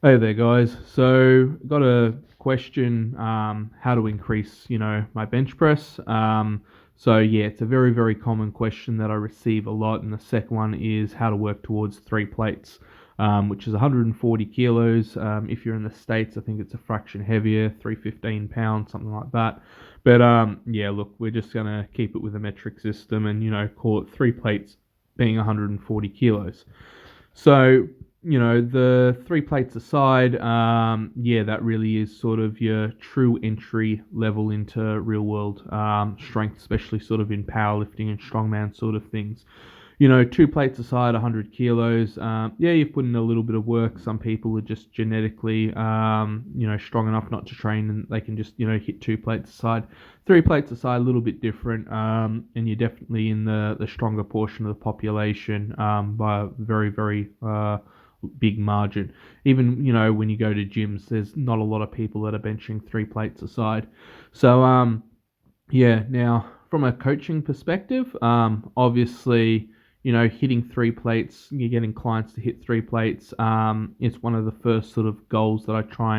Hey there, guys. So, got a question: how to increase, my bench press. So yeah, it's a very, very common question that I receive a lot. And the second one is how to work towards three plates, which is 140 kilos. If you're in the States, I think it's a fraction heavier, 315 pounds, something like that. But yeah, look, we're just gonna keep it with a metric system, and call it three plates being 140 kilos. So, the three plates aside, yeah, that really is sort of your true entry level into real world strength, especially sort of in powerlifting and strongman sort of things. Two plates aside, 100 kilos. Yeah, you've put in a little bit of work. Some people are just genetically, strong enough not to train, and they can just, hit two plates aside. Three plates aside, a little bit different. And you're definitely in the stronger portion of the population by a very, very big margin. Even, when you go to gyms, there's not a lot of people that are benching three plates aside. So, yeah, now from a coaching perspective, obviously, hitting three plates, you're getting clients to hit three plates. It's one of the first sort of goals that I try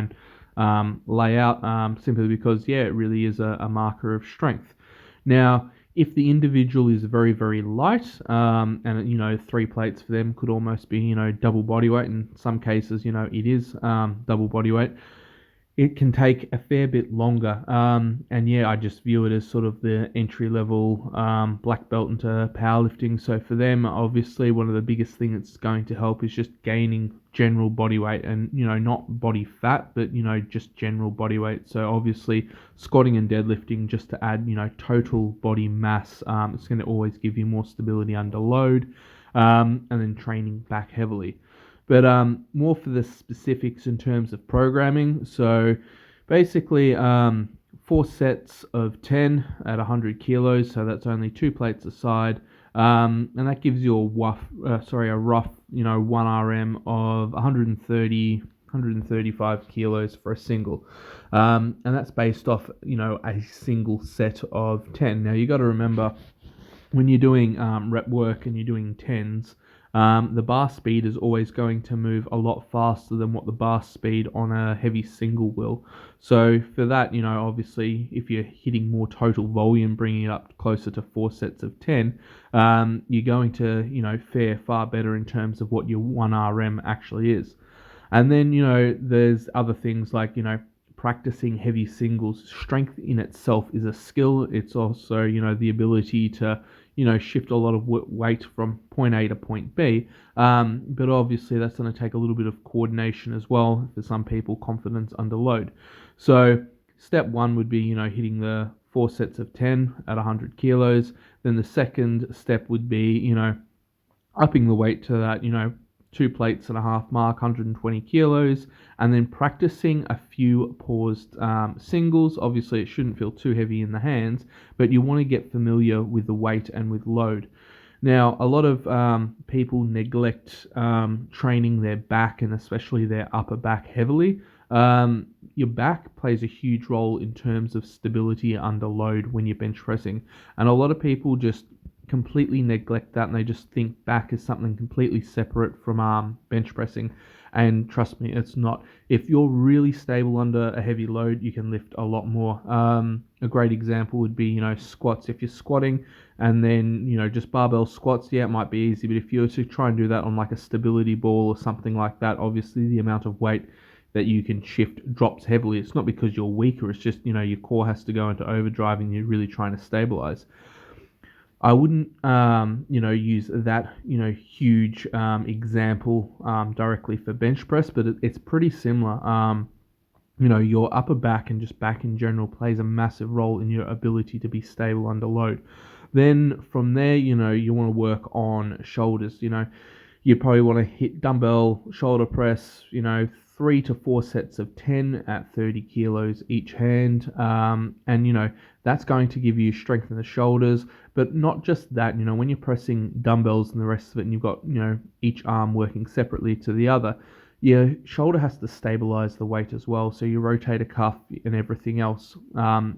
and lay out, simply because, yeah, it really is a marker of strength. Now, if the individual is very, very light, and three plates for them could almost be, double body weight. In some cases, it is double body weight. It can take a fair bit longer. And yeah, I just view it as sort of the entry level black belt into powerlifting. So for them, obviously, one of the biggest things that's going to help is just gaining general body weight and, not body fat, but, just general body weight. So obviously, squatting and deadlifting just to add, total body mass. It's going to always give you more stability under load, and then training back heavily. But more for the specifics in terms of programming. So basically, four sets of 10 at 100 kilos. So that's only two plates aside. And that gives you a rough, 1 RM of 130, 135 kilos for a single. And that's based off, a single set of 10. Now you got to remember, when you're doing rep work and you're doing tens, the bar speed is always going to move a lot faster than what the bar speed on a heavy single will. So for that, obviously, if you're hitting more total volume, bringing it up closer to four sets of 10, you're going to, fare far better in terms of what your 1 RM actually is. And then, there's other things like, practicing heavy singles. Strength in itself is a skill. It's also, the ability to, shift a lot of weight from point A to point B. But obviously, that's going to take a little bit of coordination as well. For some people, confidence under load. So, step one would be, hitting the four sets of 10 at 100 kilos. Then the second step would be, upping the weight to that, two plates and a half mark, 120 kilos, and then practicing a few paused singles. Obviously, it shouldn't feel too heavy in the hands, but you want to get familiar with the weight and with load. Now, a lot of people neglect training their back and especially their upper back heavily. Your back plays a huge role in terms of stability under load when you're bench pressing, and a lot of people just completely neglect that and they just think back is something completely separate from bench pressing. And trust me, it's not. If you're really stable under a heavy load, you can lift a lot more. A great example would be, squats. If you're squatting and then, just barbell squats, yeah, it might be easy. But if you were to try and do that on like a stability ball or something like that, obviously the amount of weight that you can shift drops heavily. It's not because you're weaker. It's just, your core has to go into overdrive and you're really trying to stabilize. I wouldn't, use that, huge example directly for bench press, but it's pretty similar. Your upper back and just back in general plays a massive role in your ability to be stable under load. Then from there, you want to work on shoulders. You probably want to hit dumbbell shoulder press, 3 to 4 sets of 10 at 30 kilos each hand. And, that's going to give you strength in the shoulders, but not just that. When you're pressing dumbbells and the rest of it, and you've got, each arm working separately to the other, your shoulder has to stabilize the weight as well. So your rotator cuff and everything else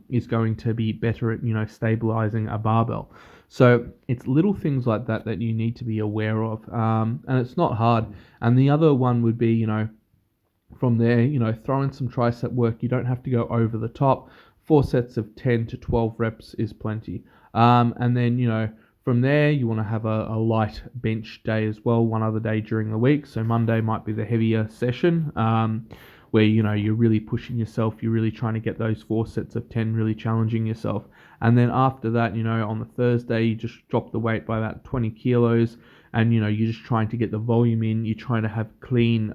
is going to be better at, stabilizing a barbell. So it's little things like that that you need to be aware of, and it's not hard. And the other one would be, From there, throw in some tricep work. You don't have to go over the top. 4 sets of 10 to 12 reps is plenty. And then, from there, you want to have a light bench day as well, one other day during the week. So Monday might be the heavier session, where, you're really pushing yourself. You're really trying to get those 4 sets of 10, really challenging yourself. And then after that, on the Thursday, you just drop the weight by about 20 kilos. And you're just trying to get the volume in. You're trying to have clean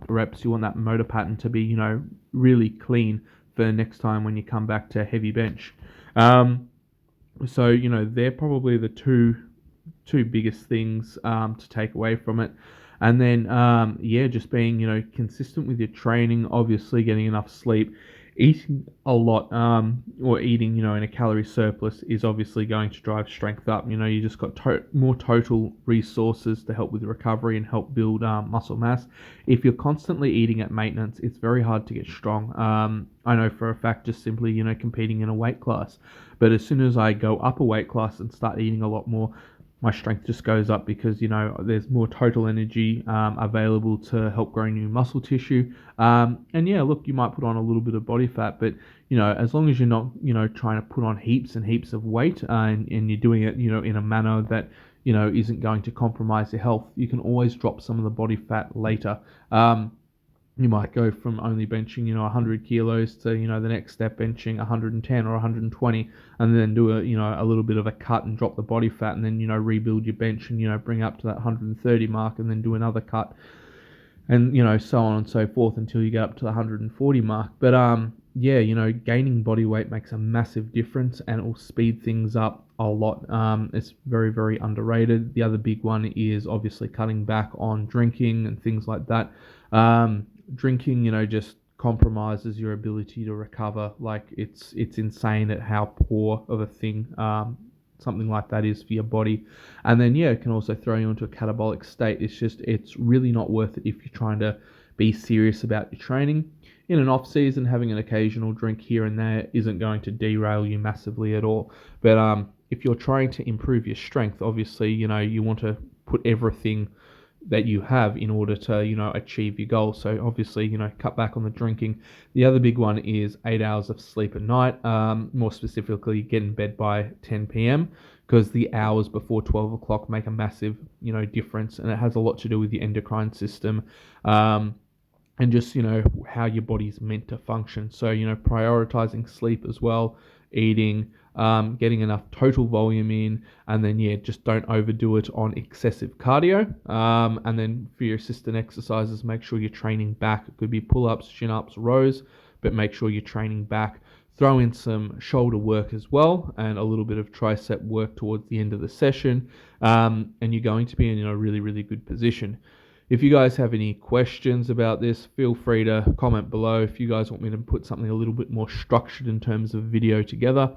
reps. You want that motor pattern to be really clean for next time when you come back to heavy bench. So they're probably the two biggest things to take away from it. And then just being consistent with your training. Obviously getting enough sleep. Eating a lot, or eating, in a calorie surplus is obviously going to drive strength up. You just got more total resources to help with recovery and help build muscle mass. If you're constantly eating at maintenance, it's very hard to get strong. I know for a fact, just simply, competing in a weight class. But as soon as I go up a weight class and start eating a lot more, my strength just goes up because there's more total energy available to help grow new muscle tissue. And yeah, look, you might put on a little bit of body fat, but as long as you're not trying to put on heaps and heaps of weight, and you're doing it in a manner that isn't going to compromise your health, you can always drop some of the body fat later. You might go from only benching 100 kilos to the next step benching 110 or 120, and then do a little bit of a cut and drop the body fat, and then rebuild your bench and bring up to that 130 mark, and then do another cut, and so on and so forth until you get up to the 140 mark. But gaining body weight makes a massive difference, and it will speed things up a lot. It's very, very underrated. The other big one is obviously cutting back on drinking and things like that. Drinking, just compromises your ability to recover. Like it's insane at how poor of a thing something like that is for your body. And then it can also throw you into a catabolic state. It's really not worth it if you're trying to be serious about your training. In an off season, having an occasional drink here and there isn't going to derail you massively at all. But if you're trying to improve your strength, obviously you want to put everything that you have in order to achieve your goal. So obviously cut back on the drinking. The other big one is 8 hours of sleep at night. More specifically, get in bed by 10 p.m. because the hours before 12 o'clock make a massive difference, and it has a lot to do with your endocrine system, and just how your body's meant to function. So prioritizing sleep as well, eating, getting enough total volume in, and then just don't overdo it on excessive cardio. And then for your assistant exercises, make sure you're training back. It could be pull-ups, chin-ups, rows, but make sure you're training back. Throw in some shoulder work as well, and a little bit of tricep work towards the end of the session, and you're going to be in a really, really good position. If you guys have any questions about this, feel free to comment below. If you guys want me to put something a little bit more structured in terms of video together,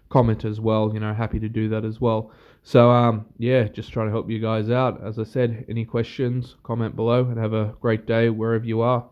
comment as well. Happy to do that as well. So just trying to help you guys out. As I said, any questions, comment below, and have a great day wherever you are.